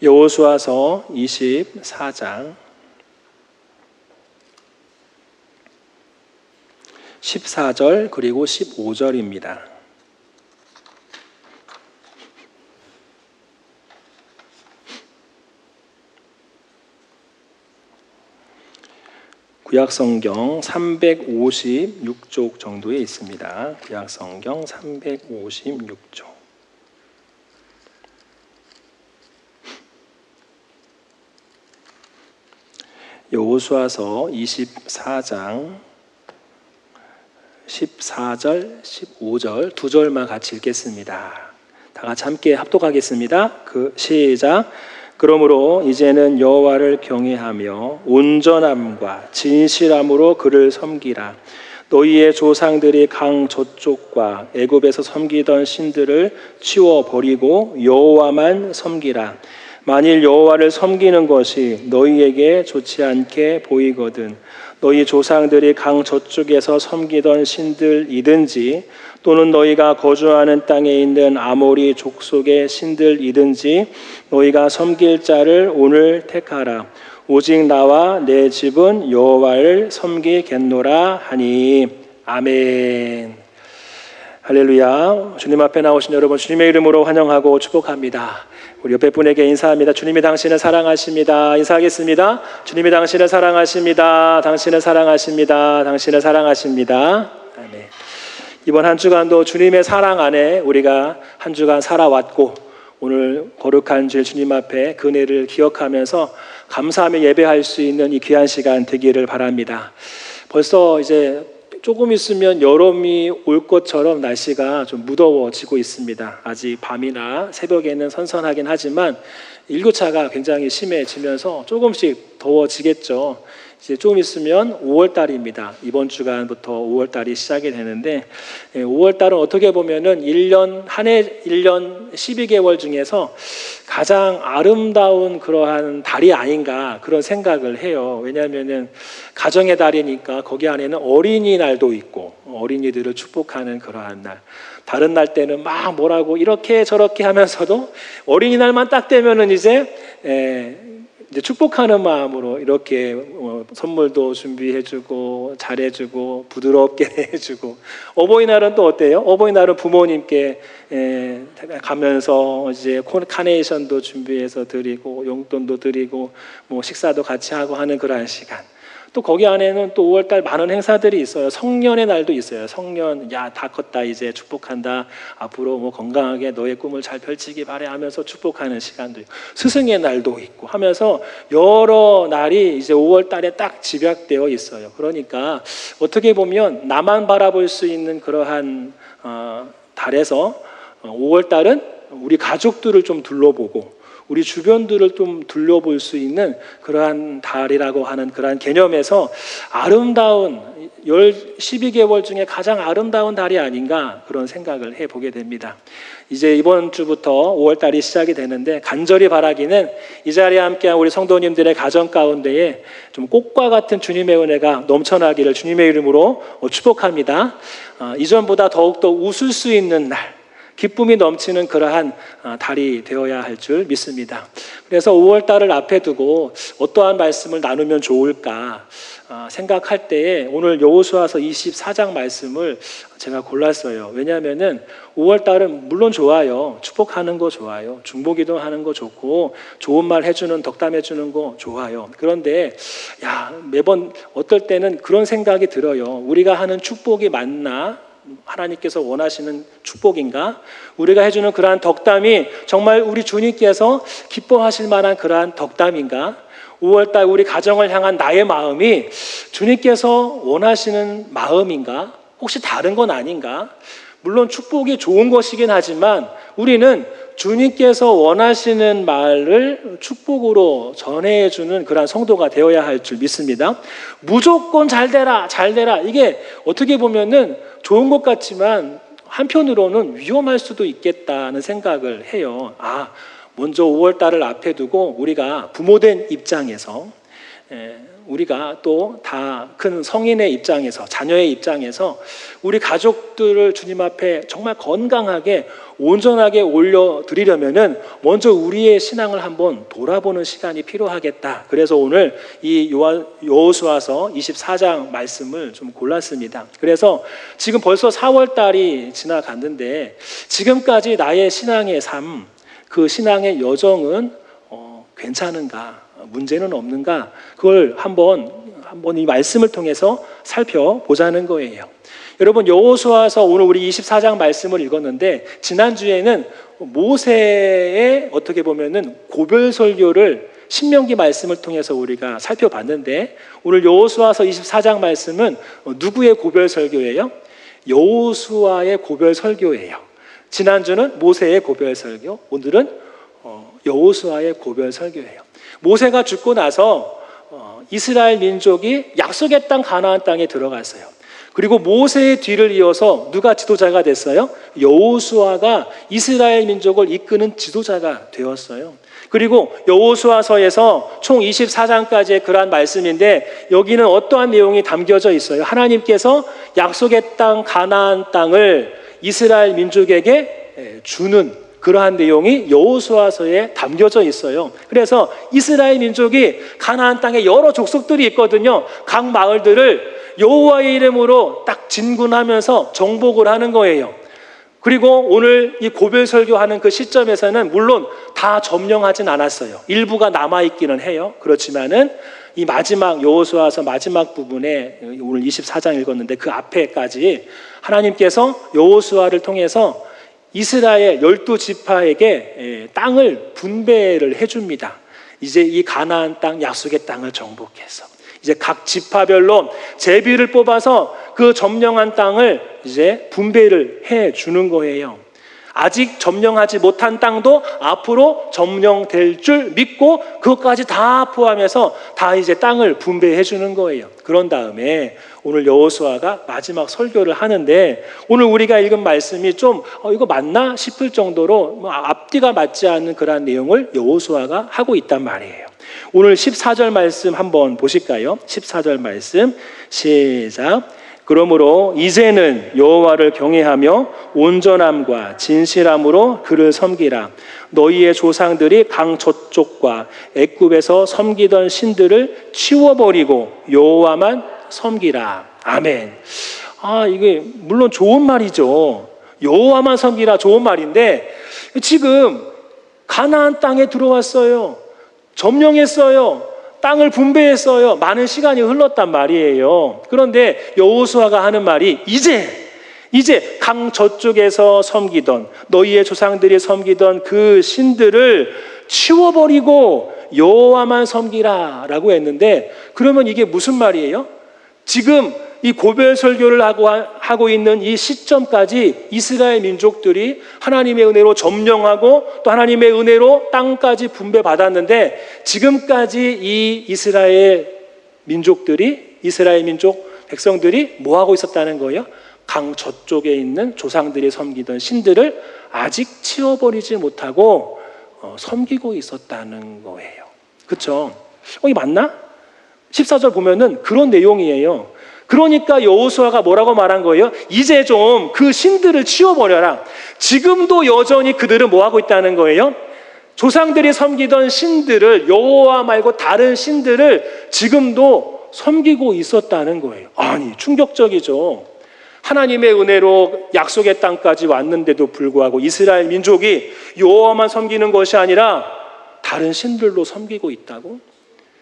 여호수아서 24장 14절 그리고 15절입니다. 구약성경 356쪽 정도에 있습니다. 구약성경 356쪽. 여호수아서 24장 14절, 15절 두 절만 같이 읽겠습니다. 다 같이 함께 합독하겠습니다. 시작. 그러므로 이제는 여호와를 경외하며 온전함과 진실함으로 그를 섬기라. 너희의 조상들이 강 저쪽과 애굽에서 섬기던 신들을 치워버리고 여호와만 섬기라. 만일 여호와를 섬기는 것이 너희에게 좋지 않게 보이거든 너희 조상들이 강 저쪽에서 섬기던 신들이든지 또는 너희가 거주하는 땅에 있는 아모리 족속의 신들이든지 너희가 섬길 자를 오늘 택하라. 오직 나와 내 집은 여호와를 섬기겠노라 하니. 아멘. 할렐루야. 주님 앞에 나오신 여러분 주님의 이름으로 환영하고 축복합니다. 우리 옆에 분에게 인사합니다. 주님이 당신을 사랑하십니다. 인사하겠습니다. 주님이 당신을 사랑하십니다. 당신을 사랑하십니다. 당신을 사랑하십니다. 아멘. 이번 한 주간도 주님의 사랑 안에 우리가 한 주간 살아왔고 오늘 거룩한 주일 주님 앞에 그 은혜를 기억하면서 감사하며 예배할 수 있는 이 귀한 시간 되기를 바랍니다. 벌써 이제 조금 있으면 여름이 올 것처럼 날씨가 좀 무더워지고 있습니다. 아직 밤이나 새벽에는 선선하긴 하지만 일교차가 굉장히 심해지면서 조금씩 더워지겠죠. 이제 조금 있으면 5월 달입니다. 이번 주간부터 5월 달이 시작이 되는데 5월 달은 어떻게 보면은 한 해 1년 12개월 중에서 가장 아름다운 그러한 달이 아닌가 그런 생각을 해요. 왜냐하면은 가정의 달이니까 거기 안에는 어린이날도 있고 어린이들을 축복하는 그러한 날. 다른 날 때는 막 뭐라고 이렇게 저렇게 하면서도 어린이날만 딱 되면은 이제 축복하는 마음으로 이렇게 선물도 준비해주고 잘해주고 부드럽게 해주고 어버이날은 또 어때요? 어버이날은 부모님께 가면서 이제 카네이션도 준비해서 드리고 용돈도 드리고 뭐 식사도 같이 하고 하는 그러한 시간. 또 거기 안에는 또 5월달 많은 행사들이 있어요. 성년의 날도 있어요. 성년, 야, 다 컸다 이제 축복한다. 앞으로 뭐 건강하게 너의 꿈을 잘 펼치기 바래 하면서 축복하는 시간도 있고 스승의 날도 있고 하면서 여러 날이 이제 5월달에 딱 집약되어 있어요. 그러니까 어떻게 보면 나만 바라볼 수 있는 그러한 달에서 5월달은 우리 가족들을 좀 둘러보고 우리 주변들을 좀 둘러볼 수 있는 그러한 달이라고 하는 그러한 개념에서 아름다운 12개월 중에 가장 아름다운 달이 아닌가 그런 생각을 해보게 됩니다. 이제 이번 주부터 5월 달이 시작이 되는데 간절히 바라기는 이 자리에 함께한 우리 성도님들의 가정 가운데에 좀 꽃과 같은 주님의 은혜가 넘쳐나기를 주님의 이름으로 축복합니다. 이전보다 더욱더 웃을 수 있는 날 기쁨이 넘치는 그러한 달이 되어야 할 줄 믿습니다. 그래서 5월 달을 앞에 두고 어떠한 말씀을 나누면 좋을까 생각할 때에 오늘 여호수아서 24장 말씀을 제가 골랐어요. 왜냐하면은 5월 달은 물론 좋아요. 축복하는 거 좋아요. 중보기도 하는 거 좋고 좋은 말 해주는 덕담 해주는 거 좋아요. 그런데 매번 어떨 때는 그런 생각이 들어요. 우리가 하는 축복이 맞나? 하나님께서 원하시는 축복인가? 우리가 해주는 그러한 덕담이 정말 우리 주님께서 기뻐하실 만한 그러한 덕담인가? 5월달 우리 가정을 향한 나의 마음이 주님께서 원하시는 마음인가? 혹시 다른 건 아닌가? 물론 축복이 좋은 것이긴 하지만 우리는 주님께서 원하시는 말을 축복으로 전해주는 그런 성도가 되어야 할 줄 믿습니다. 무조건 잘 되라, 잘 되라. 이게 어떻게 보면은 좋은 것 같지만 한편으로는 위험할 수도 있겠다는 생각을 해요. 먼저 5월 달을 앞에 두고 우리가 부모된 입장에서 우리가 또 다 큰 성인의 입장에서, 자녀의 입장에서 우리 가족들을 주님 앞에 정말 건강하게 온전하게 올려드리려면은 먼저 우리의 신앙을 한번 돌아보는 시간이 필요하겠다. 그래서 오늘 이 여호수아서 24장 말씀을 좀 골랐습니다. 그래서 지금 벌써 4월 달이 지나갔는데 지금까지 나의 신앙의 삶, 그 신앙의 여정은 괜찮은가? 문제는 없는가? 그걸 한번 이 말씀을 통해서 살펴보자는 거예요. 여러분, 여호수아서 오늘 우리 24장 말씀을 읽었는데 지난주에는 모세의 어떻게 보면은 고별 설교를 신명기 말씀을 통해서 우리가 살펴봤는데 오늘 여호수아서 24장 말씀은 누구의 고별 설교예요? 여호수아의 고별 설교예요. 지난주는 모세의 고별 설교, 오늘은 여호수아의 고별 설교예요. 모세가 죽고 나서 이스라엘 민족이 약속의 땅 가나안 땅에 들어갔어요. 그리고 모세의 뒤를 이어서 누가 지도자가 됐어요? 여호수아가 이스라엘 민족을 이끄는 지도자가 되었어요. 그리고 여호수아서에서 총 24장까지의 그러한 말씀인데 여기는 어떠한 내용이 담겨져 있어요? 하나님께서 약속의 땅 가나안 땅을 이스라엘 민족에게 주는 그러한 내용이 여호수아서에 담겨져 있어요. 그래서 이스라엘 민족이 가나안 땅에 여러 족속들이 있거든요. 각 마을들을 여호와의 이름으로 딱 진군하면서 정복을 하는 거예요. 그리고 오늘 이 고별 설교하는 그 시점에서는 물론 다 점령하진 않았어요. 일부가 남아있기는 해요. 그렇지만은 이 마지막 여호수아서 마지막 부분에 오늘 24장 읽었는데 그 앞에까지 하나님께서 여호수아를 통해서 이스라엘 12지파에게 땅을 분배를 해줍니다. 이제 이 가나안 땅 약속의 땅을 정복해서 이제 각 지파별로 제비를 뽑아서 그 점령한 땅을 이제 분배를 해 주는 거예요. 아직 점령하지 못한 땅도 앞으로 점령될 줄 믿고 그것까지 다 포함해서 다 이제 땅을 분배해 주는 거예요. 그런 다음에 오늘 여호수아가 마지막 설교를 하는데 오늘 우리가 읽은 말씀이 좀 이거 맞나 싶을 정도로 앞뒤가 맞지 않는 그런 내용을 여호수아가 하고 있단 말이에요. 오늘 14절 말씀 한번 보실까요? 14절 말씀 시작. 그러므로 이제는 여호와를 경외하며 온전함과 진실함으로 그를 섬기라. 너희의 조상들이 강 저쪽과 애굽에서 섬기던 신들을 치워버리고 여호와만 섬기라. 아멘. 이게 물론 좋은 말이죠. 여호와만 섬기라 좋은 말인데 지금 가나안 땅에 들어왔어요. 점령했어요. 땅을 분배했어요. 많은 시간이 흘렀단 말이에요. 그런데 여호수아가 하는 말이 이제 강 저쪽에서 섬기던 너희의 조상들이 섬기던 그 신들을 치워버리고 여호와만 섬기라 라고 했는데 그러면 이게 무슨 말이에요? 지금 이 고별 설교를 하고 있는 이 시점까지 이스라엘 민족들이 하나님의 은혜로 점령하고 또 하나님의 은혜로 땅까지 분배받았는데 지금까지 이 이스라엘 민족 백성들이 뭐 하고 있었다는 거예요? 강 저쪽에 있는 조상들이 섬기던 신들을 아직 치워버리지 못하고 섬기고 있었다는 거예요. 그렇죠? 이게 맞나? 14절 보면은 그런 내용이에요. 그러니까 여호수아가 뭐라고 말한 거예요? 이제 좀 그 신들을 치워버려라. 지금도 여전히 그들은 뭐 하고 있다는 거예요? 조상들이 섬기던 신들을 여호와 말고 다른 신들을 지금도 섬기고 있었다는 거예요. 아니 충격적이죠. 하나님의 은혜로 약속의 땅까지 왔는데도 불구하고 이스라엘 민족이 여호와만 섬기는 것이 아니라 다른 신들도 섬기고 있다고?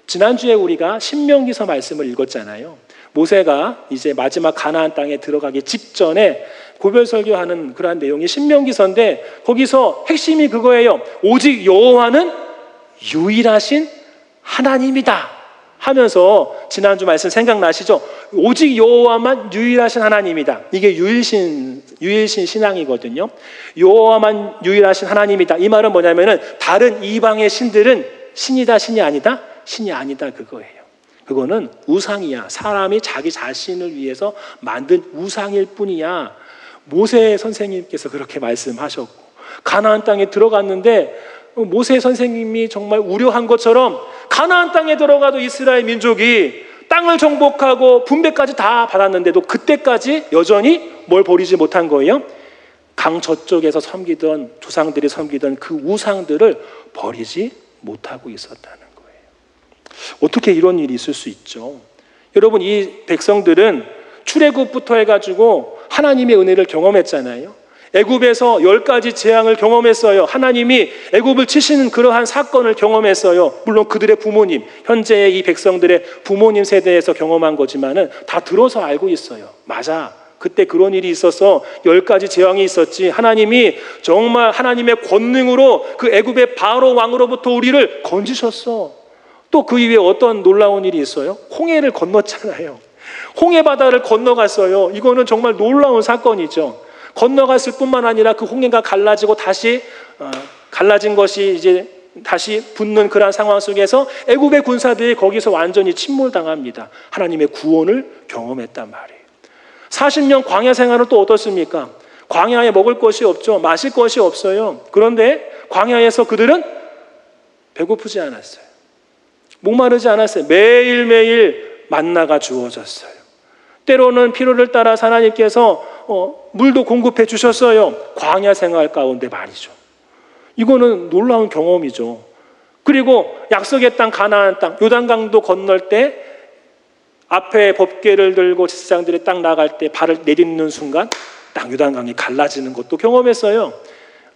지난주에 우리가 신명기서 말씀을 읽었잖아요. 모세가 이제 마지막 가나안 땅에 들어가기 직전에 고별 설교하는 그러한 내용이 신명기서인데 거기서 핵심이 그거예요. 오직 여호와는 유일하신 하나님이다 하면서 지난주 말씀 생각나시죠? 오직 여호와만 유일하신 하나님이다. 이게 유일신 신앙이거든요. 여호와만 유일하신 하나님이다. 이 말은 뭐냐면은 다른 이방의 신들은 신이다 신이 아니다? 신이 아니다 그거예요. 그거는 우상이야. 사람이 자기 자신을 위해서 만든 우상일 뿐이야. 모세 선생님께서 그렇게 말씀하셨고 가나안 땅에 들어갔는데 모세 선생님이 정말 우려한 것처럼 가나안 땅에 들어가도 이스라엘 민족이 땅을 정복하고 분배까지 다 받았는데도 그때까지 여전히 뭘 버리지 못한 거예요? 강 저쪽에서 섬기던 조상들이 섬기던 그 우상들을 버리지 못하고 있었다는 거예요. 어떻게 이런 일이 있을 수 있죠? 여러분, 이 백성들은 출애굽부터 해가지고 하나님의 은혜를 경험했잖아요. 애굽에서 10가지 재앙을 경험했어요. 하나님이 애굽을 치시는 그러한 사건을 경험했어요. 물론 그들의 부모님, 현재의 이 백성들의 부모님 세대에서 경험한 거지만은 다 들어서 알고 있어요. 맞아, 그때 그런 일이 있어서 10가지 재앙이 있었지. 하나님이 정말 하나님의 권능으로 그 애굽의 바로 왕으로부터 우리를 건지셨어. 또 그 이후에 어떤 놀라운 일이 있어요? 홍해를 건넜잖아요. 홍해 바다를 건너갔어요. 이거는 정말 놀라운 사건이죠. 건너갔을 뿐만 아니라 그 홍해가 갈라지고 다시 갈라진 것이 이제 다시 붙는 그런 상황 속에서 애굽의 군사들이 거기서 완전히 침몰당합니다. 하나님의 구원을 경험했단 말이에요. 40년 광야 생활은 또 어떻습니까? 광야에 먹을 것이 없죠. 마실 것이 없어요. 그런데 광야에서 그들은 배고프지 않았어요. 목마르지 않았어요. 매일매일 만나가 주어졌어요. 때로는 필요를 따라 하나님께서 물도 공급해 주셨어요. 광야 생활 가운데 말이죠. 이거는 놀라운 경험이죠. 그리고 약속의 땅 가나안 땅 요단강도 건널 때 앞에 법궤를 들고 제사장들이 딱 나갈 때 발을 내딛는 순간 딱 요단강이 갈라지는 것도 경험했어요.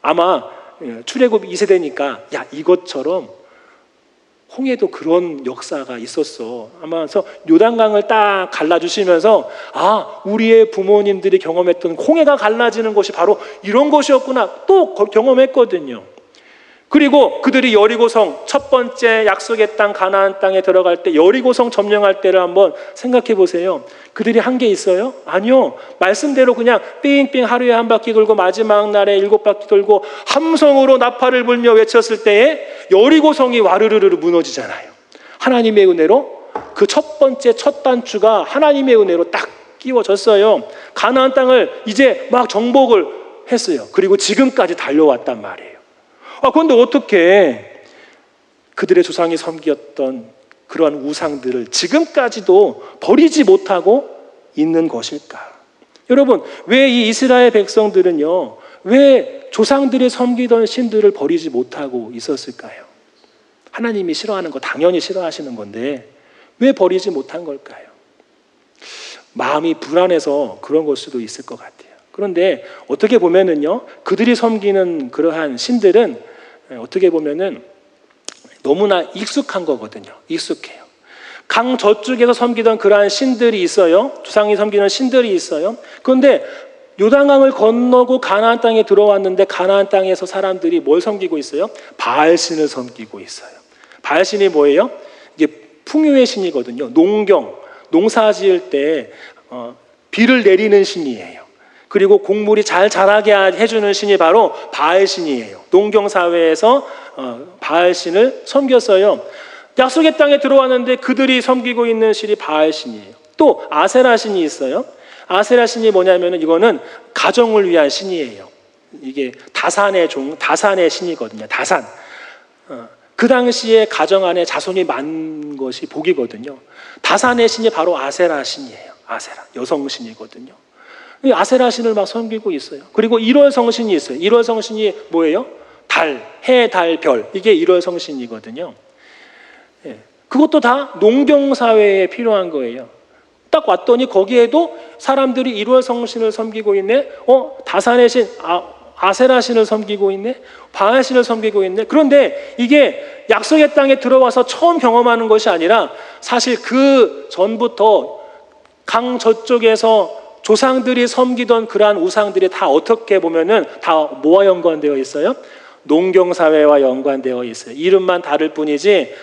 아마 출애굽 2세대니까 야, 이것처럼 홍해도 그런 역사가 있었어. 아마 그래서 요단강을 딱 갈라주시면서 아, 우리의 부모님들이 경험했던 홍해가 갈라지는 것이 바로 이런 것이었구나 또 경험했거든요. 그리고 그들이 여리고성 첫 번째 약속의 땅 가나안 땅에 들어갈 때 여리고성 점령할 때를 한번 생각해 보세요. 그들이 한 게 있어요? 아니요. 말씀대로 그냥 삥삥 하루에 한 바퀴 돌고 마지막 날에 7바퀴 돌고 함성으로 나팔을 불며 외쳤을 때에 여리고성이 와르르르 무너지잖아요. 하나님의 은혜로 그 첫 번째 첫 단추가 하나님의 은혜로 딱 끼워졌어요. 가나안 땅을 이제 막 정복을 했어요. 그리고 지금까지 달려왔단 말이에요. 그런데 어떻게 그들의 조상이 섬겼던 그러한 우상들을 지금까지도 버리지 못하고 있는 것일까? 여러분, 왜 이 이스라엘 백성들은요, 왜 조상들이 섬기던 신들을 버리지 못하고 있었을까요? 하나님이 싫어하는 거 당연히 싫어하시는 건데 왜 버리지 못한 걸까요? 마음이 불안해서 그런 걸 수도 있을 것 같아요. 그런데 어떻게 보면은요, 그들이 섬기는 그러한 신들은 어떻게 보면은 너무나 익숙한 거거든요. 익숙해요. 강 저쪽에서 섬기던 그러한 신들이 있어요. 조상이 섬기는 신들이 있어요. 그런데 요단강을 건너고 가나안 땅에 들어왔는데 가나안 땅에서 사람들이 뭘 섬기고 있어요? 바알신을 섬기고 있어요. 바알신이 뭐예요? 이게 풍요의 신이거든요. 농사 지을 때 비를 내리는 신이에요. 그리고 곡물이 잘 자라게 해주는 신이 바로 바알신이에요. 농경사회에서 바알신을 섬겼어요. 약속의 땅에 들어왔는데 그들이 섬기고 있는 신이 바알신이에요. 또 아세라신이 있어요. 아세라신이 뭐냐면 이거는 가정을 위한 신이에요. 이게 다산의 신이거든요. 다산. 그 당시에 가정 안에 자손이 많은 것이 복이거든요. 다산의 신이 바로 아세라 신이에요. 아세라, 여성 신이거든요. 아세라 신을 막 섬기고 있어요. 그리고 1월 성신이 있어요. 1월 성신이 뭐예요? 달, 해, 달, 별. 이게 1월 성신이거든요. 그것도 다 농경사회에 필요한 거예요. 딱 왔더니 거기에도 사람들이 1월 성신을 섬기고 있네. 다산의 신, 아세라 신을 섬기고 있네. 바알 신을 섬기고 있네. 그런데 이게 약속의 땅에 들어와서 처음 경험하는 것이 아니라 사실 그 전부터 강 저쪽에서 조상들이 섬기던 그러한 우상들이 다 어떻게 보면은 다 뭐와 연관되어 있어요? 농경사회와 연관되어 있어요. 이름만 다를 뿐이지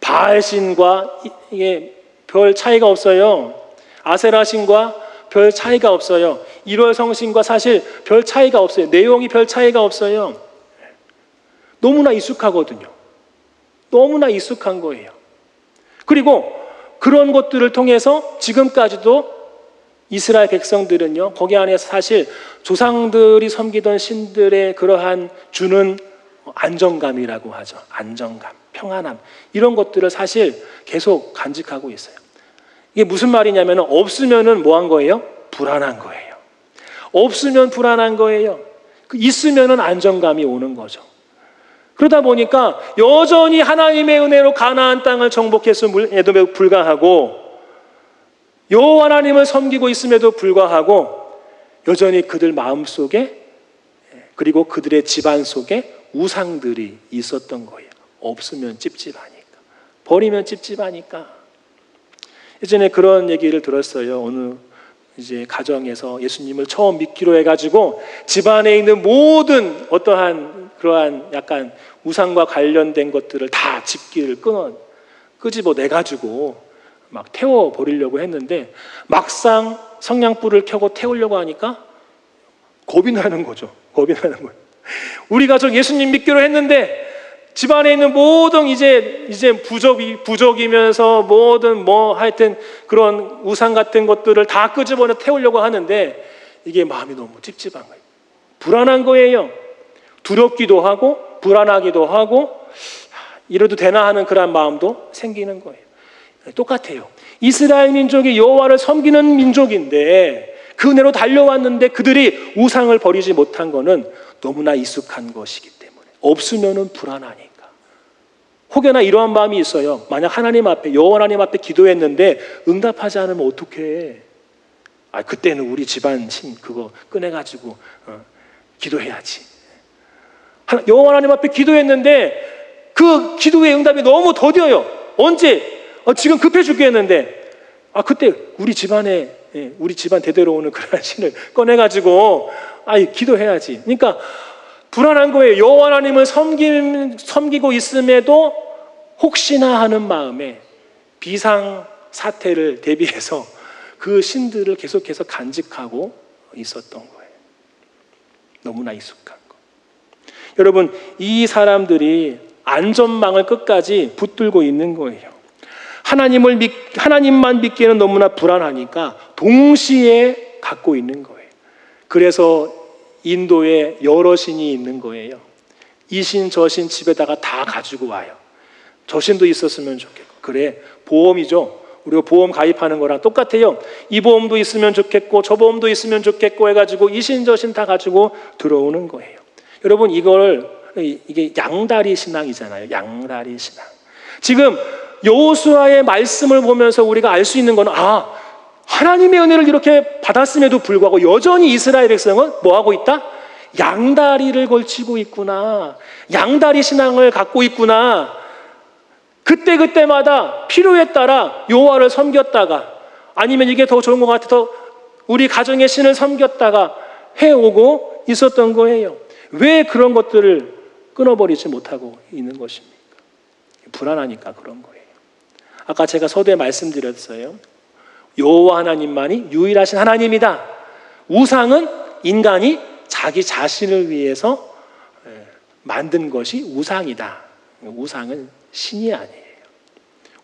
바알신과 이게 별 차이가 없어요. 아세라신과 별 차이가 없어요. 1월 성신과 사실 별 차이가 없어요. 내용이 별 차이가 없어요. 너무나 익숙하거든요. 너무나 익숙한 거예요. 그리고 그런 것들을 통해서 지금까지도 이스라엘 백성들은요, 거기 안에서 사실 조상들이 섬기던 신들의 그러한 주는 안정감이라고 하죠. 안정감, 평안함, 이런 것들을 사실 계속 간직하고 있어요. 이게 무슨 말이냐면 없으면은 뭐 한 거예요? 불안한 거예요. 없으면 불안한 거예요. 있으면은 안정감이 오는 거죠. 그러다 보니까 여전히 하나님의 은혜로 가나안 땅을 정복했음에도 불구하고, 여호와 하나님을 섬기고 있음에도 불구하고 여전히 그들 마음속에, 그리고 그들의 집안 속에 우상들이 있었던 거예요. 없으면 찝찝하니까, 버리면 찝찝하니까. 예전에 그런 얘기를 들었어요. 어느 이제 가정에서 예수님을 처음 믿기로 해가지고 집안에 있는 모든 어떠한 그러한 약간 우상과 관련된 것들을 다 집기를 끄집어내가지고 막 태워버리려고 했는데, 막상 성냥불을 켜고 태우려고 하니까 겁이 나는 거죠. 겁이 나는 거예요. 우리 가족 예수님 믿기로 했는데 집안에 있는 모든 이제 부족이면서 모든 하여튼 그런 우상 같은 것들을 다 끄집어내 태우려고 하는데 이게 마음이 너무 찝찝한 거예요. 불안한 거예요. 두렵기도 하고 불안하기도 하고 이래도 되나 하는 그런 마음도 생기는 거예요. 똑같아요. 이스라엘 민족이 여호와를 섬기는 민족인데 그 은혜로 달려왔는데 그들이 우상을 버리지 못한 것은 너무나 익숙한 것이기 때문에 없으면은 불안하니까. 혹여나 이러한 마음이 있어요. 만약 하나님 앞에, 여호와 하나님 앞에 기도했는데 응답하지 않으면 어떡해? 그때는 우리 집안 신 그거 꺼내가지고 기도해야지. 여호와 하나님 앞에 기도했는데 그 기도의 응답이 너무 더뎌요. 언제? 지금 급해 죽겠는데 그때 우리 집안 대대로 오는 그런 신을 꺼내가지고 기도해야지. 그러니까 불안한 거예요. 여호와 하나님을 섬기고 있음에도 혹시나 하는 마음에 비상 사태를 대비해서 그 신들을 계속해서 간직하고 있었던 거예요. 너무나 익숙한 거. 여러분, 이 사람들이 안전망을 끝까지 붙들고 있는 거예요. 하나님만 믿기에는 너무나 불안하니까 동시에 갖고 있는 거예요. 그래서 인도에 여러 신이 있는 거예요. 이 신, 저 신 집에다가 다 가지고 와요. 저 신도 있었으면 좋겠고. 그래, 보험이죠. 우리가 보험 가입하는 거랑 똑같아요. 이 보험도 있으면 좋겠고 저 보험도 있으면 좋겠고 해가지고 이 신, 저 신 다 가지고 들어오는 거예요. 여러분, 이게 양다리 신앙이잖아요. 양다리 신앙. 지금 여호수아의 말씀을 보면서 우리가 알 수 있는 건 하나님의 은혜를 이렇게 받았음에도 불구하고 여전히 이스라엘 백성은 뭐하고 있다? 양다리를 걸치고 있구나. 양다리 신앙을 갖고 있구나. 그때마다 필요에 따라 여호와를 섬겼다가 아니면 이게 더 좋은 것 같아서 우리 가정의 신을 섬겼다가 해오고 있었던 거예요. 왜 그런 것들을 끊어버리지 못하고 있는 것입니까? 불안하니까 그런 거예요. 아까 제가 서두에 말씀드렸어요. 여호와 하나님만이 유일하신 하나님이다. 우상은 인간이 자기 자신을 위해서 만든 것이 우상이다. 우상은 신이 아니에요.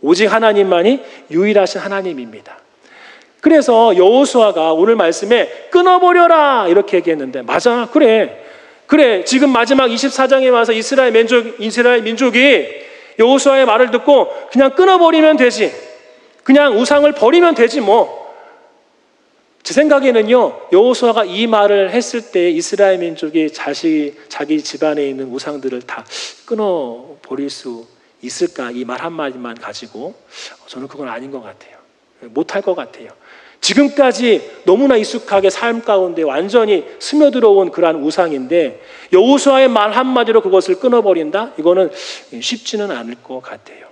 오직 하나님만이 유일하신 하나님입니다. 그래서 여호수아가 오늘 말씀에 끊어버려라 이렇게 얘기했는데, 맞아, 그래 지금 마지막 24장에 와서 이스라엘 민족이 여호수아의 말을 듣고 그냥 끊어버리면 되지, 그냥 우상을 버리면 되지 뭐. 제 생각에는요, 여호수아가 이 말을 했을 때 이스라엘 민족이 자기 집안에 있는 우상들을 다 끊어버릴 수 있을까? 이 말 한마디만 가지고 저는 그건 아닌 것 같아요. 못할 것 같아요. 지금까지 너무나 익숙하게 삶 가운데 완전히 스며들어온 그러한 우상인데 여호수아의 말 한마디로 그것을 끊어버린다? 이거는 쉽지는 않을 것 같아요.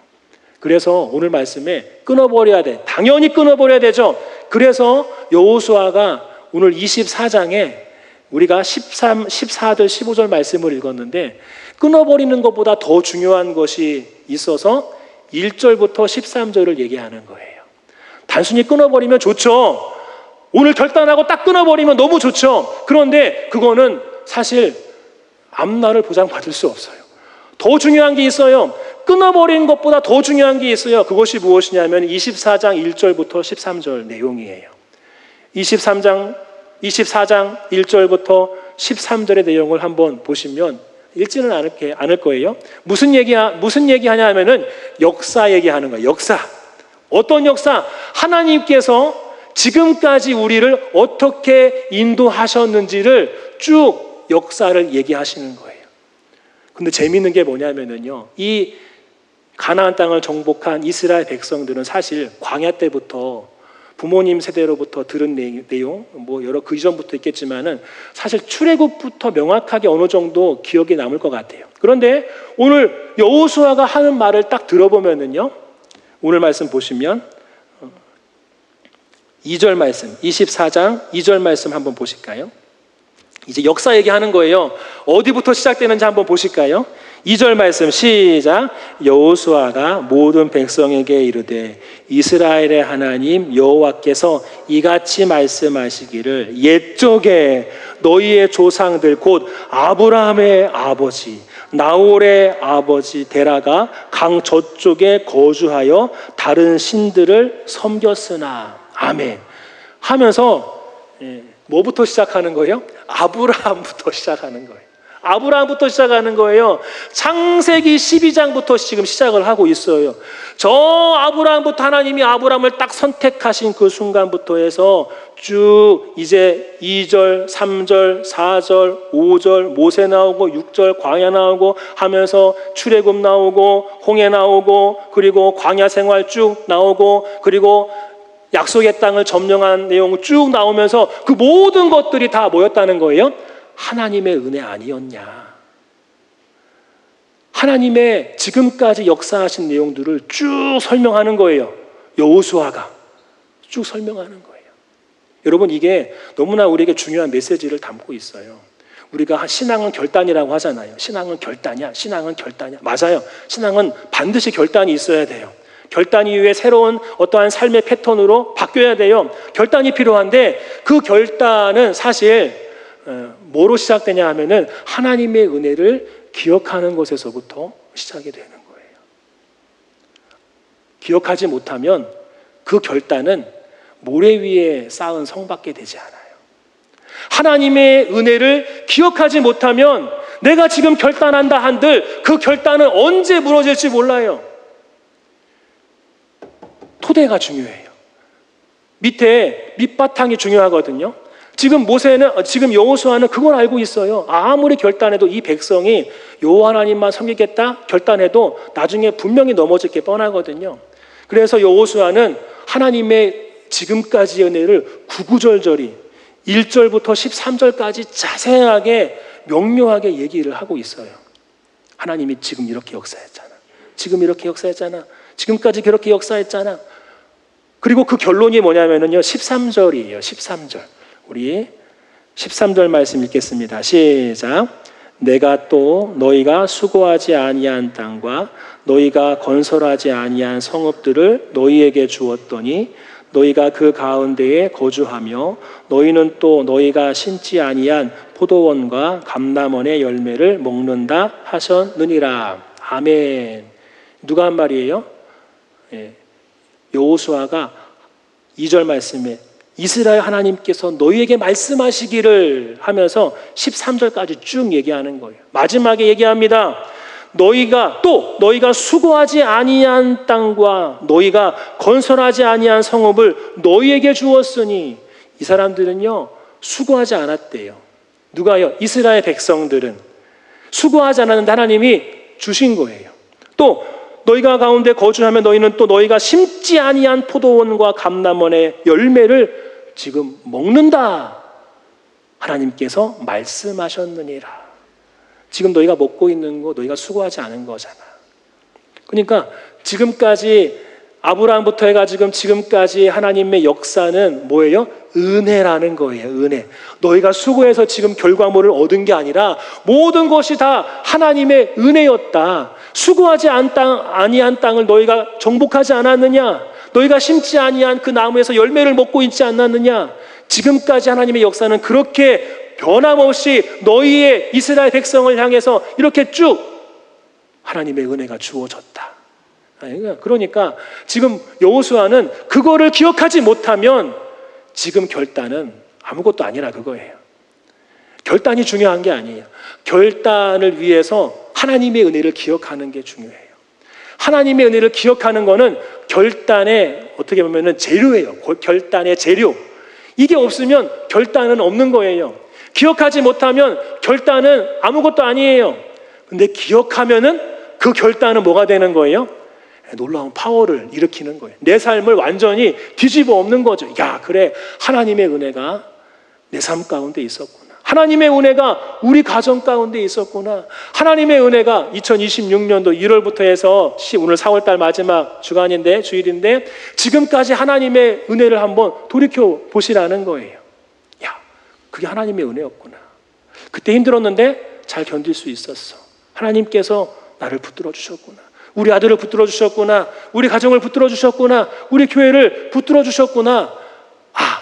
그래서 오늘 말씀에 끊어버려야 돼. 당연히 끊어버려야 되죠. 그래서 여호수아가 오늘 24장에 우리가 14절 15절 말씀을 읽었는데 끊어버리는 것보다 더 중요한 것이 있어서 1절부터 13절을 얘기하는 거예요. 단순히 끊어버리면 좋죠. 오늘 결단하고 딱 끊어버리면 너무 좋죠. 그런데 그거는 사실 앞날을 보장받을 수 없어요. 더 중요한 게 있어요. 끊어버리는 것보다 더 중요한 게 있어요. 그것이 무엇이냐면 24장 1절부터 13절 내용이에요. 24장 1절부터 13절의 내용을 한번 보시면 읽지는 않을 거예요. 무슨 얘기하냐 하면은 역사 얘기하는 거예요. 역사. 어떤 역사? 하나님께서 지금까지 우리를 어떻게 인도하셨는지를 쭉 역사를 얘기하시는 거예요. 근데 재미있는 게 뭐냐면요. 이 가나안 땅을 정복한 이스라엘 백성들은 사실 광야 때부터 부모님 세대로부터 들은 내용, 뭐 여러 그 이전부터 있겠지만은 사실 출애굽부터 명확하게 어느 정도 기억에 남을 것 같아요. 그런데 오늘 여호수아가 하는 말을 딱 들어보면은요, 오늘 말씀 보시면 2절 말씀, 24장 2절 말씀 한번 보실까요? 이제 역사 얘기하는 거예요. 어디부터 시작되는지 한번 보실까요? 2절 말씀 시작. 여호수아가 모든 백성에게 이르되 이스라엘의 하나님 여호와께서 이같이 말씀하시기를 옛적에 너희의 조상들 곧 아브라함의 아버지 나홀의 아버지 데라가 강 저쪽에 거주하여 다른 신들을 섬겼으나 아멘 하면서 뭐부터 시작하는 거예요? 아브라함부터 시작하는 거예요. 아브라함부터 시작하는 거예요. 창세기 12장부터 지금 시작을 하고 있어요. 저 아브라함부터 하나님이 아브라함을 딱 선택하신 그 순간부터 해서 쭉 이제 2절, 3절, 4절, 5절 모세 나오고 6절 광야 나오고 하면서 출애굽 나오고 홍해 나오고 그리고 광야 생활 쭉 나오고 그리고 약속의 땅을 점령한 내용 쭉 나오면서 그 모든 것들이 다 뭐였다는 거예요? 하나님의 은혜 아니었냐. 하나님의 지금까지 역사하신 내용들을 쭉 설명하는 거예요. 여호수아가 쭉 설명하는 거예요. 여러분 이게 너무나 우리에게 중요한 메시지를 담고 있어요. 우리가 신앙은 결단이라고 하잖아요. 신앙은 결단이야. 신앙은 결단이야. 맞아요. 신앙은 반드시 결단이 있어야 돼요. 결단 이후에 새로운 어떠한 삶의 패턴으로 바뀌어야 돼요. 결단이 필요한데 그 결단은 사실 뭐로 시작되냐 하면은 하나님의 은혜를 기억하는 것에서부터 시작이 되는 거예요. 기억하지 못하면 그 결단은 모래 위에 쌓은 성밖에 되지 않아요. 하나님의 은혜를 기억하지 못하면 내가 지금 결단한다 한들 그 결단은 언제 무너질지 몰라요. 토대가 중요해요. 밑바탕이 중요하거든요. 지금 여호수아는 그걸 알고 있어요. 아무리 결단해도 이 백성이 여호와 하나님만 섬기겠다 결단해도 나중에 분명히 넘어질 게 뻔하거든요. 그래서 여호수아는 하나님의 지금까지의 은혜를 구구절절히 1절부터 13절까지 자세하게 명료하게 얘기를 하고 있어요. 하나님이 지금 이렇게 역사했잖아. 지금 이렇게 역사했잖아. 지금까지 그렇게 역사했잖아. 그리고 그 결론이 뭐냐면요 13절이에요. 13절. 우리 13절 말씀 읽겠습니다. 시작. 내가 또 너희가 수고하지 아니한 땅과 너희가 건설하지 아니한 성읍들을 너희에게 주었더니 너희가 그 가운데에 거주하며 너희는 또 너희가 심지 아니한 포도원과 감람원의 열매를 먹는다 하셨느니라. 아멘. 누가 한 말이에요? 여호수아가 2절 말씀에 이스라엘 하나님께서 너희에게 말씀하시기를 하면서 13절까지 쭉 얘기하는 거예요. 마지막에 얘기합니다. 너희가 수고하지 아니한 땅과 너희가 건설하지 아니한 성읍을 너희에게 주었으니 이 사람들은요 수고하지 않았대요. 누가요? 이스라엘 백성들은 수고하지 않았는데 하나님이 주신 거예요. 또 너희가 가운데 거주하면 너희는 또 너희가 심지 아니한 포도원과 감람원의 열매를 지금 먹는다. 하나님께서 말씀하셨느니라. 지금 너희가 먹고 있는 거 너희가 수고하지 않은 거잖아. 그러니까 지금까지 아브라함부터 해가지고 지금까지 하나님의 역사는 뭐예요? 은혜라는 거예요. 은혜. 너희가 수고해서 지금 결과물을 얻은 게 아니라 모든 것이 다 하나님의 은혜였다. 수고하지 아니한 땅을 너희가 정복하지 않았느냐? 너희가 심지 아니한 그 나무에서 열매를 먹고 있지 않았느냐? 지금까지 하나님의 역사는 그렇게 변함없이 너희의 이스라엘 백성을 향해서 이렇게 쭉 하나님의 은혜가 주어졌다. 그러니까 지금 여호수아는 그거를 기억하지 못하면 지금 결단은 아무것도 아니라 그거예요. 결단이 중요한 게 아니에요. 결단을 위해서 하나님의 은혜를 기억하는 게 중요해요. 하나님의 은혜를 기억하는 거는 결단의 어떻게 보면 재료예요. 결단의 재료. 이게 없으면 결단은 없는 거예요. 기억하지 못하면 결단은 아무것도 아니에요. 근데 기억하면은 그 결단은 뭐가 되는 거예요? 놀라운 파워를 일으키는 거예요. 내 삶을 완전히 뒤집어 엎는 거죠. 야, 그래. 하나님의 은혜가 내 삶 가운데 있었구나. 하나님의 은혜가 우리 가정 가운데 있었구나. 하나님의 은혜가 2026년도 1월부터 해서 오늘 4월달 마지막 주일인데 지금까지 하나님의 은혜를 한번 돌이켜 보시라는 거예요. 야, 그게 하나님의 은혜였구나. 그때 힘들었는데 잘 견딜 수 있었어. 하나님께서 나를 붙들어 주셨구나. 우리 아들을 붙들어 주셨구나. 우리 가정을 붙들어 주셨구나. 우리 교회를 붙들어 주셨구나. 아,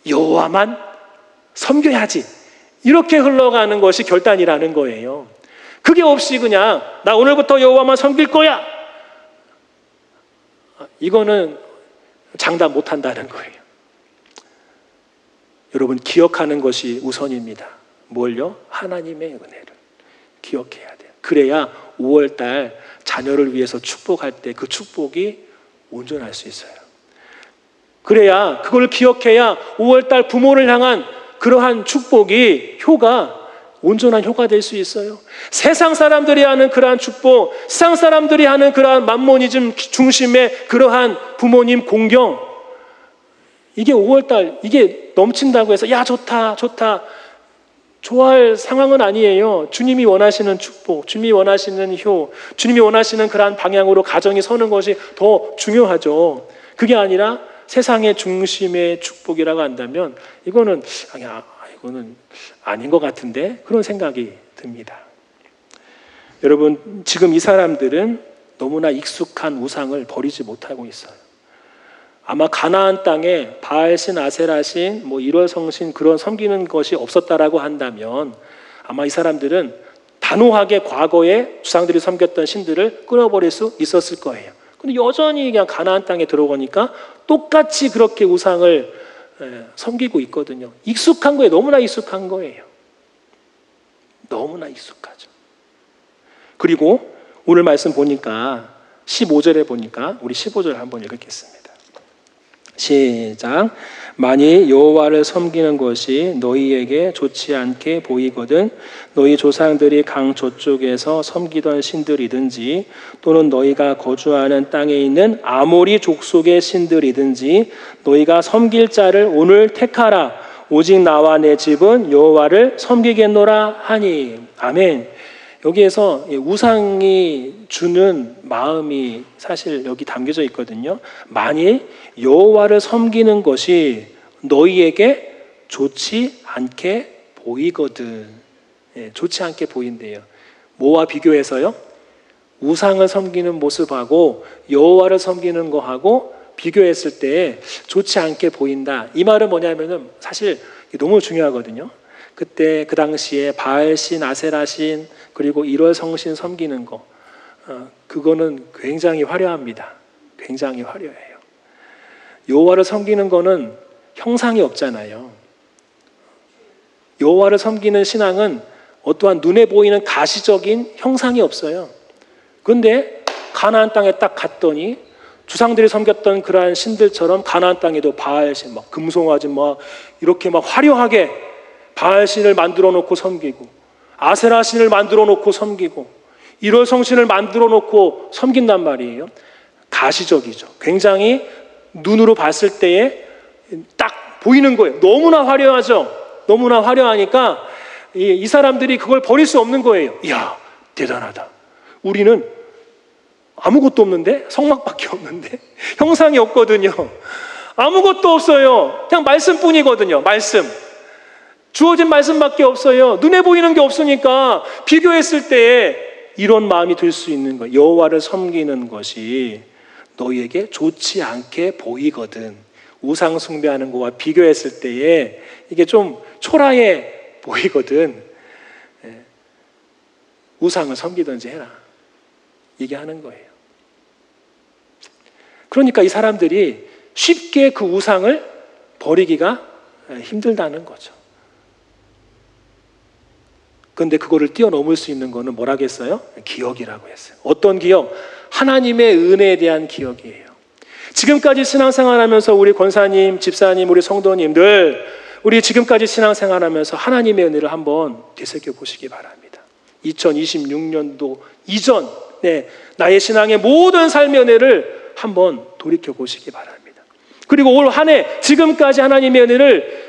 여호와만 섬겨야지. 이렇게 흘러가는 것이 결단이라는 거예요. 그게 없이 그냥 나 오늘부터 여호와만 섬길 거야. 이거는 장담 못한다는 거예요. 여러분, 기억하는 것이 우선입니다. 뭘요? 하나님의 은혜를 기억해야 돼요. 그래야 5월달 자녀를 위해서 축복할 때 그 축복이 온전할 수 있어요. 그래야 그걸 기억해야 5월달 부모를 향한 그러한 축복이 온전한 효가 될 수 있어요. 세상 사람들이 하는 그러한 축복, 세상 사람들이 하는 그러한 만모니즘 중심의 그러한 부모님 공경, 이게 5월달 이게 넘친다고 해서 야 좋다 좋아할 상황은 아니에요. 주님이 원하시는 축복, 주님이 원하시는 주님이 원하시는 그러한 방향으로 가정이 서는 것이 더 중요하죠. 그게 아니라 세상의 중심의 축복이라고 한다면 이거는 아닌 것 같은데 그런 생각이 듭니다. 여러분, 지금 이 사람들은 너무나 익숙한 우상을 버리지 못하고 있어요. 아마 가나안 땅에 바알신, 아세라신, 일월성신 그런 섬기는 것이 없었다라고 한다면 아마 이 사람들은 단호하게 과거에 주상들이 섬겼던 신들을 끊어버릴 수 있었을 거예요. 근데 여전히 그냥 가나안 땅에 들어오니까 똑같이 그렇게 우상을 섬기고 있거든요. 익숙한 거예요. 너무나 익숙한 거예요. 너무나 익숙하죠. 그리고 오늘 말씀 보니까 15절에 보니까 우리 15절 한번 읽겠습니다. 시작. 만일 여호와를 섬기는 것이 너희에게 좋지 않게 보이거든 너희 조상들이 강 저쪽에서 섬기던 신들이든지 또는 너희가 거주하는 땅에 있는 아모리 족속의 신들이든지 너희가 섬길 자를 오늘 택하라. 오직 나와 내 집은 여호와를 섬기겠노라 하니. 아멘. 여기에서 우상이 주는 마음이 사실 여기 담겨져 있거든요. 만일 여호와를 섬기는 것이 너희에게 좋지 않게 보이거든. 좋지 않게 보인대요. 뭐와 비교해서요? 우상을 섬기는 모습하고 여호와를 섬기는 거하고 비교했을 때 좋지 않게 보인다. 이 말은 뭐냐면은 사실 너무 중요하거든요. 그때 그 당시에 바알신, 아세라신 그리고 1월 성신 섬기는 거 그거는 굉장히 화려합니다. 굉장히 화려해요. 여호와를 섬기는 거는 형상이 없잖아요. 여호와를 섬기는 신앙은 어떠한 눈에 보이는 가시적인 형상이 없어요. 그런데 가나안 땅에 딱 갔더니 주상들이 섬겼던 그러한 신들처럼 가나안 땅에도 바알신, 금송아지 이렇게 화려하게 바알신을 만들어 놓고 섬기고 아세라신을 만들어 놓고 섬기고 1월 성신을 만들어 놓고 섬긴단 말이에요. 가시적이죠. 굉장히 눈으로 봤을 때에 딱 보이는 거예요. 너무나 화려하죠. 너무나 화려하니까 이 사람들이 그걸 버릴 수 없는 거예요. 이야, 대단하다. 우리는 아무것도 없는데, 성막밖에 없는데, 형상이 없거든요. 아무것도 없어요. 그냥 말씀뿐이거든요. 말씀. 주어진 말씀밖에 없어요. 눈에 보이는 게 없으니까 비교했을 때 이런 마음이 들 수 있는 거예요. 여호와를 섬기는 것이 너희에게 좋지 않게 보이거든. 우상 숭배하는 것과 비교했을 때에 이게 좀 초라해 보이거든. 우상을 섬기든지 해라. 얘기하는 거예요. 그러니까 이 사람들이 쉽게 그 우상을 버리기가 힘들다는 거죠. 그런데 그거를 뛰어넘을 수 있는 거는 뭐라겠어요? 기억이라고 했어요. 어떤 기억? 하나님의 은혜에 대한 기억이에요. 지금까지 신앙생활하면서 우리 권사님, 집사님, 우리 성도님들, 우리 지금까지 신앙생활하면서 하나님의 은혜를 한번 되새겨 보시기 바랍니다. 2026년도 이전 나의 신앙의 모든 삶의 은혜를 한번 돌이켜 보시기 바랍니다. 그리고 올 한 해 지금까지 하나님의 은혜를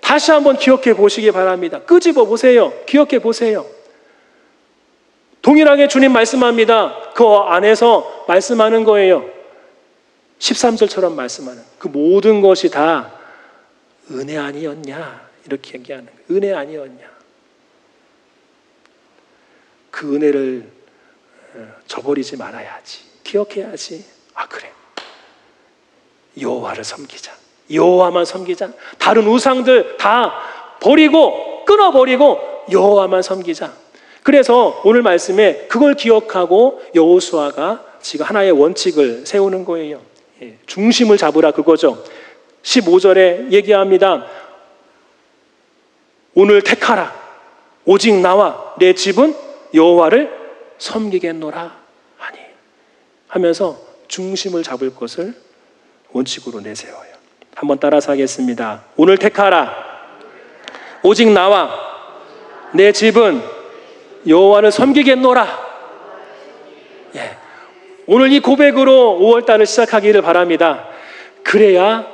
다시 한번 기억해 보시기 바랍니다. 끄집어 보세요. 기억해 보세요. 동일하게 주님 말씀합니다. 그 안에서 말씀하는 거예요. 13절처럼 말씀하는 그 모든 것이 다 은혜 아니었냐 이렇게 얘기하는 거예요. 은혜 아니었냐. 그 은혜를 저버리지 말아야지. 기억해야지. 아 그래. 여호와를 섬기자. 여호와만 섬기자. 다른 우상들 다 버리고 끊어버리고 여호와만 섬기자. 그래서 오늘 말씀에 그걸 기억하고 여호수아가 지금 하나의 원칙을 세우는 거예요. 중심을 잡으라 그거죠. 15절에 얘기합니다. 오늘 택하라. 오직 나와 내 집은 여호와를 섬기겠노라 하니 하면서 중심을 잡을 것을 원칙으로 내세워요. 한번 따라서 하겠습니다. 오늘 택하라. 오직 나와 내 집은 여호와를 섬기겠노라. 예. 오늘 이 고백으로 5월달을 시작하기를 바랍니다. 그래야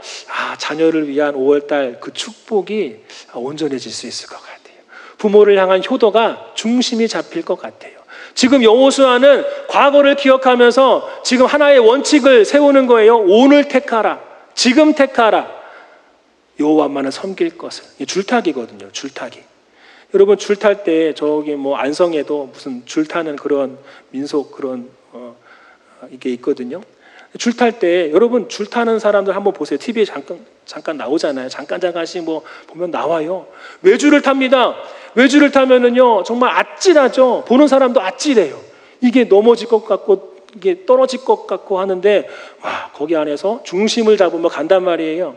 자녀를 위한 5월달 그 축복이 온전해질 수 있을 것 같아요. 부모를 향한 효도가 중심이 잡힐 것 같아요. 지금 여호수아는 과거를 기억하면서 지금 하나의 원칙을 세우는 거예요. 오늘 택하라. 지금 택하라. 여호와만을 섬길 것을. 줄타기거든요. 줄타기. 여러분 줄 탈 때 저기 뭐 안성에도 무슨 줄 타는 그런 민속 그런 이게 있거든요. 줄 탈 때 여러분 줄 타는 사람들 한번 보세요. TV에 잠깐 나오잖아요. 잠깐씩 뭐 보면 나와요. 외줄을 탑니다. 외줄을 타면은요 정말 아찔하죠. 보는 사람도 아찔해요. 이게 넘어질 것 같고 이게 떨어질 것 같고 하는데 와 거기 안에서 중심을 잡으면 간단 말이에요.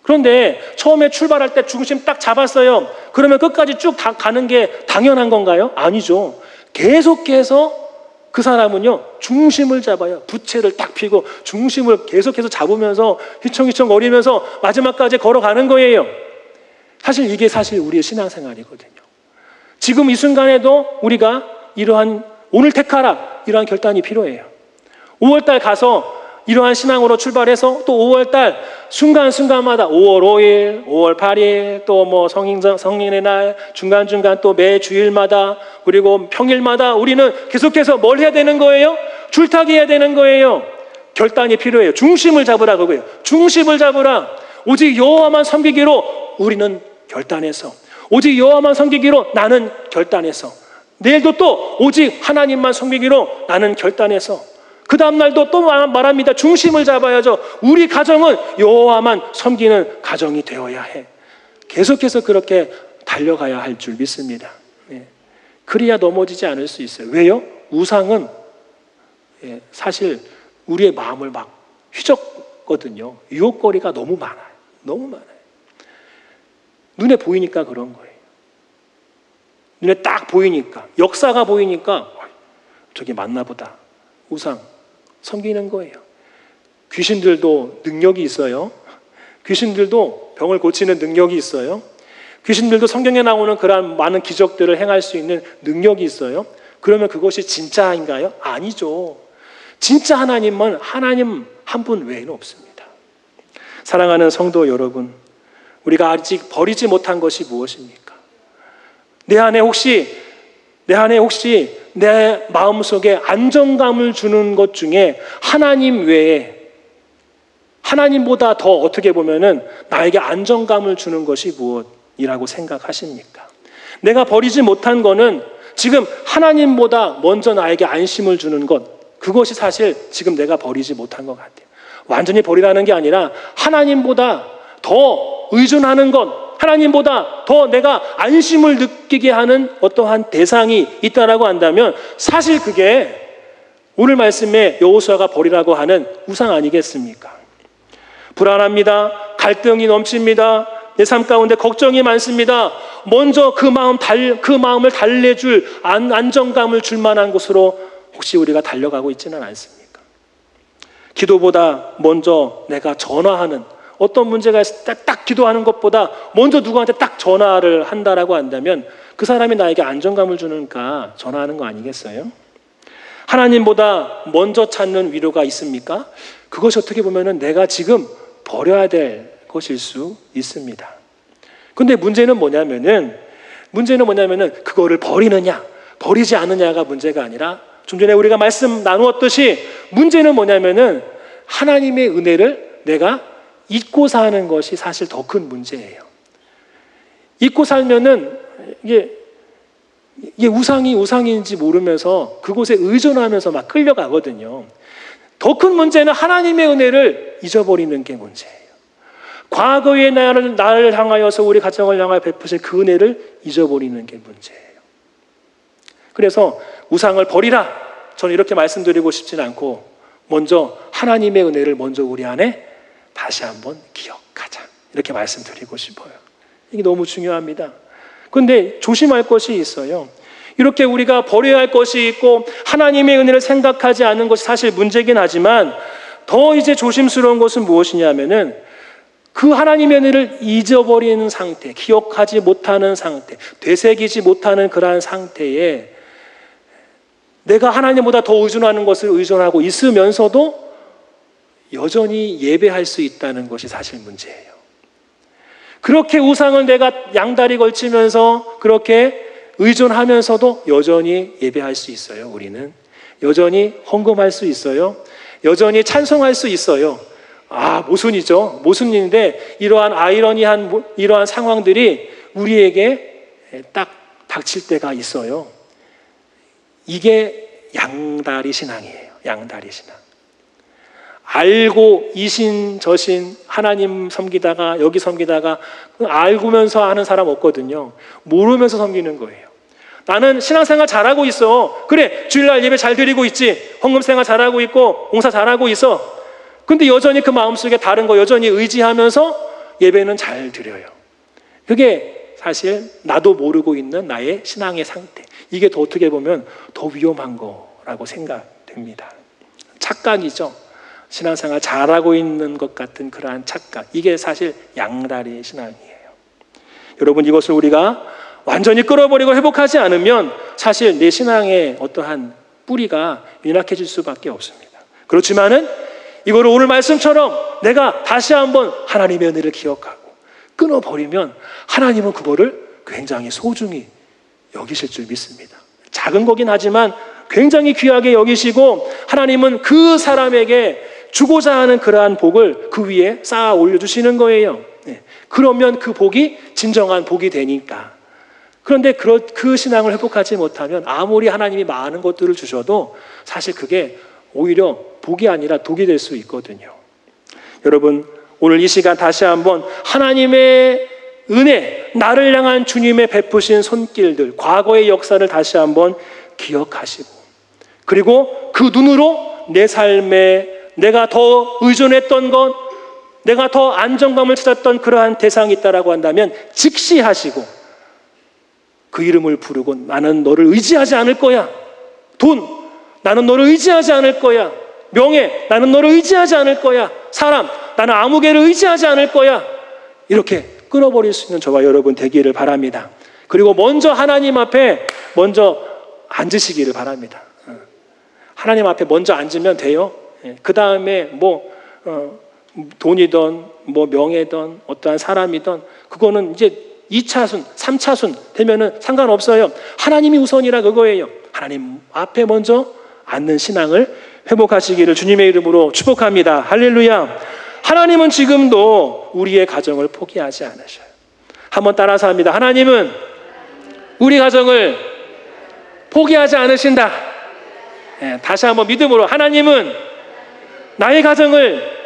그런데 처음에 출발할 때 중심 딱 잡았어요. 그러면 끝까지 쭉 가는 게 당연한 건가요? 아니죠. 계속해서 그 사람은요 중심을 잡아요. 부채를 딱 펴고 중심을 계속해서 잡으면서 휘청휘청 거리면서 마지막까지 걸어가는 거예요. 이게 사실 우리의 신앙생활이거든요. 지금 이 순간에도 우리가 이러한 오늘 택하라 이러한 결단이 필요해요. 5월달 가서 이러한 신앙으로 출발해서 또 5월달 순간순간마다 5월 5일, 5월 8일 또 뭐 성인의 날 중간중간 또 매 주일마다 그리고 평일마다 우리는 계속해서 뭘 해야 되는 거예요? 줄타기 해야 되는 거예요. 결단이 필요해요. 중심을 잡으라 그거예요. 중심을 잡으라. 오직 여호와만 섬기기로 우리는 결단해서 오직 여호와만 섬기기로 나는 결단해서 내일도 또 오직 하나님만 섬기기로 나는 결단해서 그 다음날도 또 말합니다. 중심을 잡아야죠. 우리 가정은 여호와만 섬기는 가정이 되어야 해. 계속해서 그렇게 달려가야 할 줄 믿습니다. 그래야 넘어지지 않을 수 있어요. 왜요? 우상은 사실 우리의 마음을 막 휘젓거든요. 유혹거리가 너무 많아요. 너무 많아요. 눈에 보이니까 그런 거예요. 눈에 딱 보이니까 역사가 보이니까 저게 맞나 보다. 우상 섬기는 거예요. 귀신들도 능력이 있어요. 귀신들도 병을 고치는 능력이 있어요. 귀신들도 성경에 나오는 그러한 많은 기적들을 행할 수 있는 능력이 있어요. 그러면 그것이 진짜인가요? 아니죠. 진짜 하나님은 하나님 한 분 외에는 없습니다. 사랑하는 성도 여러분, 우리가 아직 버리지 못한 것이 무엇입니까? 내 안에 혹시 내 마음속에 안정감을 주는 것 중에 하나님 외에 하나님보다 더 어떻게 보면은 나에게 안정감을 주는 것이 무엇이라고 생각하십니까? 내가 버리지 못한 거는 지금 하나님보다 먼저 나에게 안심을 주는 것, 그것이 사실 지금 내가 버리지 못한 것 같아요. 완전히 버리라는 게 아니라 하나님보다 더 의존하는 것, 하나님보다 더 내가 안심을 느끼게 하는 어떠한 대상이 있다라고 한다면 사실 그게 오늘 말씀에 여호수아가 버리라고 하는 우상 아니겠습니까? 불안합니다. 갈등이 넘칩니다. 내 삶 가운데 걱정이 많습니다. 먼저 그 마음을 달래줄 안정감을 줄 만한 곳으로 혹시 우리가 달려가고 있지는 않습니까? 기도보다 먼저 내가 전화하는, 어떤 문제가 있을 때 딱 기도하는 것보다 먼저 누구한테 딱 전화를 한다라고 한다면 그 사람이 나에게 안정감을 주니까 전화하는 거 아니겠어요? 하나님보다 먼저 찾는 위로가 있습니까? 그것이 어떻게 보면은 내가 지금 버려야 될 것일 수 있습니다. 근데 문제는 뭐냐면은 그거를 버리느냐, 버리지 않느냐가 문제가 아니라 좀 전에 우리가 말씀 나누었듯이 문제는 뭐냐면은 하나님의 은혜를 내가 잊고 사는 것이 사실 더 큰 문제예요. 잊고 살면은 이게 우상인지 모르면서 그곳에 의존하면서 막 끌려가거든요. 더 큰 문제는 하나님의 은혜를 잊어버리는 게 문제예요. 과거의 나를 향하여서 우리 가정을 향하여 베푸신 그 은혜를 잊어버리는 게 문제예요. 그래서 우상을 버리라, 저는 이렇게 말씀드리고 싶진 않고 먼저 하나님의 은혜를 먼저 우리 안에 다시 한번 기억하자, 이렇게 말씀드리고 싶어요. 이게 너무 중요합니다. 그런데 조심할 것이 있어요. 이렇게 우리가 버려야 할 것이 있고 하나님의 은혜를 생각하지 않는 것이 사실 문제긴 하지만 더 이제 조심스러운 것은 무엇이냐면은 그 하나님의 은혜를 잊어버리는 상태, 기억하지 못하는 상태, 되새기지 못하는 그러한 상태에 내가 하나님보다 더 의존하는 것을 의존하고 있으면서도 여전히 예배할 수 있다는 것이 사실 문제예요. 그렇게 우상을 내가 양다리 걸치면서 그렇게 의존하면서도 여전히 예배할 수 있어요. 우리는 여전히 헌금할 수 있어요. 여전히 찬송할 수 있어요. 모순이죠. 모순인데 이러한 아이러니한 이러한 상황들이 우리에게 딱 닥칠 때가 있어요. 이게 양다리 신앙이에요. 양다리 신앙. 알고 이신 저신 하나님 섬기다가 여기 섬기다가 알고면서 하는 사람 없거든요. 모르면서 섬기는 거예요. 나는 신앙생활 잘하고 있어. 그래, 주일날 예배 잘 드리고 있지. 헌금생활 잘하고 있고 봉사 잘하고 있어. 근데 여전히 그 마음속에 다른 거 여전히 의지하면서 예배는 잘 드려요. 그게 사실 나도 모르고 있는 나의 신앙의 상태. 이게 더 어떻게 보면 더 위험한 거라고 생각됩니다. 착각이죠. 신앙생활 잘하고 있는 것 같은 그러한 착각. 이게 사실 양다리 신앙이에요. 여러분, 이것을 우리가 완전히 끌어버리고 회복하지 않으면 사실 내 신앙의 어떠한 뿌리가 윤락해질 수밖에 없습니다. 그렇지만은 이거를 오늘 말씀처럼 내가 다시 한번 하나님의 은혜를 기억하고 끊어버리면 하나님은 그거를 굉장히 소중히 여기실 줄 믿습니다. 작은 거긴 하지만 굉장히 귀하게 여기시고 하나님은 그 사람에게 주고자 하는 그러한 복을 그 위에 쌓아 올려주시는 거예요. 그러면 그 복이 진정한 복이 되니까. 그런데 그 신앙을 회복하지 못하면 아무리 하나님이 많은 것들을 주셔도 사실 그게 오히려 복이 아니라 독이 될 수 있거든요. 여러분, 오늘 이 시간 다시 한번 하나님의 은혜, 나를 향한 주님의 베푸신 손길들, 과거의 역사를 다시 한번 기억하시고, 그리고 그 눈으로 내 삶에 내가 더 의존했던 것, 내가 더 안정감을 찾았던 그러한 대상이 있다라고 한다면 직시하시고 그 이름을 부르고 나는 너를 의지하지 않을 거야. 돈, 나는 너를 의지하지 않을 거야. 명예, 나는 너를 의지하지 않을 거야. 사람, 나는 아무개를 의지하지 않을 거야. 이렇게 끊어버릴 수 있는 저와 여러분 되기를 바랍니다. 그리고 먼저 하나님 앞에 먼저 앉으시기를 바랍니다. 하나님 앞에 먼저 앉으면 돼요. 그 다음에 돈이든 명예든 어떠한 사람이든 그거는 이제 2차순, 3차순 되면은 상관없어요. 하나님이 우선이라 그거예요. 하나님 앞에 먼저 앉는 신앙을 회복하시기를 주님의 이름으로 축복합니다. 할렐루야. 하나님은 지금도 우리의 가정을 포기하지 않으셔요. 한번 따라서 합니다. 하나님은 우리 가정을 포기하지 않으신다. 다시 한번 믿음으로 하나님은 나의 가정을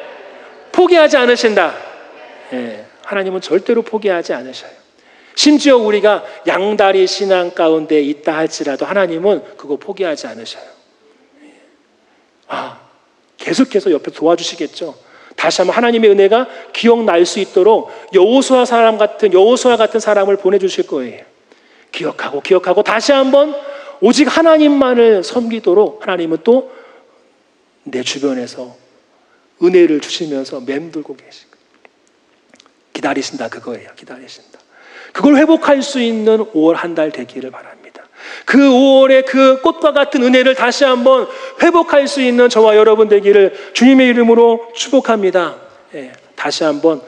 포기하지 않으신다. 하나님은 절대로 포기하지 않으셔요. 심지어 우리가 양다리 신앙 가운데 있다 할지라도 하나님은 그거 포기하지 않으셔요. 계속해서 옆에 도와주시겠죠. 다시 한번 하나님의 은혜가 기억날 수 있도록 여호수아 같은 사람을 보내주실 거예요. 기억하고 다시 한번 오직 하나님만을 섬기도록 하나님은 또 내 주변에서 은혜를 주시면서 맴돌고 계시고 기다리신다, 그거예요. 기다리신다. 그걸 회복할 수 있는 5월 한 달 되기를 바랍니다. 그 5월의 그 꽃과 같은 은혜를 다시 한번 회복할 수 있는 저와 여러분 되기를 주님의 이름으로 축복합니다. 다시 한번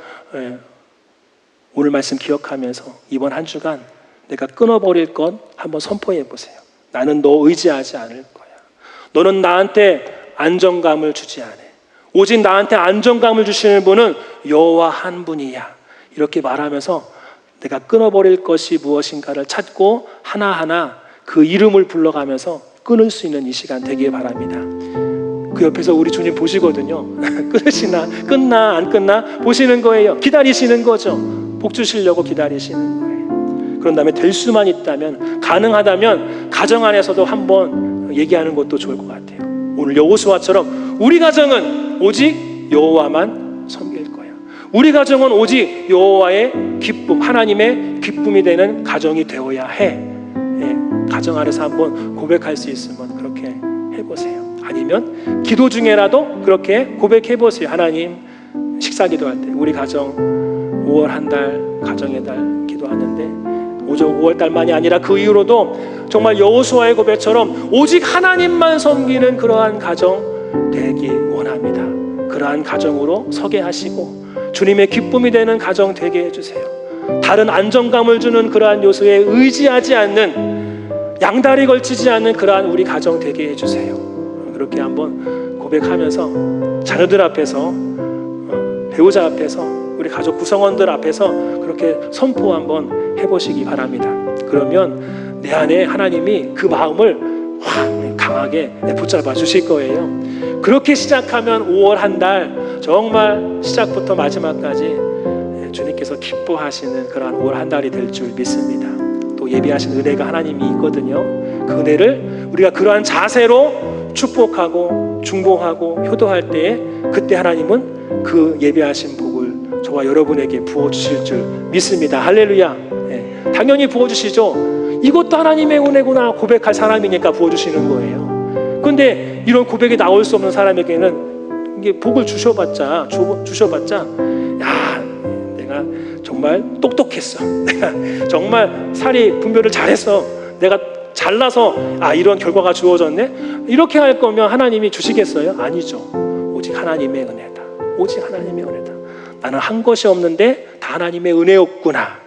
오늘 말씀 기억하면서 이번 한 주간 내가 끊어버릴 것 한번 선포해 보세요. 나는 너 의지하지 않을 거야. 너는 나한테 안정감을 주지 않아. 오직 나한테 안정감을 주시는 분은 여호와 한 분이야. 이렇게 말하면서 내가 끊어버릴 것이 무엇인가를 찾고 하나하나 그 이름을 불러가면서 끊을 수 있는 이 시간 되길 바랍니다. 그 옆에서 우리 주님 보시거든요. 끝나 안 끝나 보시는 거예요. 기다리시는 거죠. 복 주시려고 기다리시는 거예요. 그런 다음에 될 수만 있다면, 가능하다면 가정 안에서도 한번 얘기하는 것도 좋을 것 같아요. 오늘 여호수아처럼 우리 가정은 오직 여호와만 섬길 거야. 우리 가정은 오직 여호와의 기쁨, 하나님의 기쁨이 되는 가정이 되어야 해. 가정 안에서 한번 고백할 수 있으면 그렇게 해보세요. 아니면 기도 중에라도 그렇게 고백해보세요. 하나님, 식사 기도할 때 우리 가정 5월 한 달 가정의 달 기도하는데 오직 5월 달만이 아니라 그 이후로도 정말 여호수아의 고백처럼 오직 하나님만 섬기는 그러한 가정 되기 원합니다. 그러한 가정으로 서게 하시고 주님의 기쁨이 되는 가정 되게 해주세요. 다른 안정감을 주는 그러한 요소에 의지하지 않는, 양다리 걸치지 않는 그러한 우리 가정 되게 해주세요. 그렇게 한번 고백하면서 자녀들 앞에서, 배우자 앞에서, 우리 가족 구성원들 앞에서 그렇게 선포 한번 해보시기 바랍니다. 그러면 내 안에 하나님이 그 마음을 확 강하게 붙잡아 주실 거예요. 그렇게 시작하면 5월 한 달 정말 시작부터 마지막까지 주님께서 기뻐하시는 그러한 5월 한 달이 될 줄 믿습니다. 또 예비하신 은혜가 하나님이 있거든요. 그 은혜를 우리가 그러한 자세로 축복하고 중보하고 효도할 때에 그때 하나님은 그 예비하신 복을 저와 여러분에게 부어주실 줄 믿습니다. 할렐루야. 당연히 부어주시죠. 이것도 하나님의 은혜구나 고백할 사람이니까 부어주시는 거예요. 그런데 이런 고백이 나올 수 없는 사람에게는 이게 복을 주셔봤자 야, 내가 정말 똑똑했어. 내가 정말 살이 분별을 잘했어. 내가 잘나서 이런 결과가 주어졌네. 이렇게 할 거면 하나님이 주시겠어요? 아니죠. 오직 하나님의 은혜다. 오직 하나님의 은혜다. 나는 한 것이 없는데 다 하나님의 은혜였구나.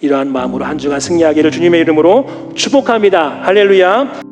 이러한 마음으로 한 주간 승리하기를 주님의 이름으로 축복합니다. 할렐루야.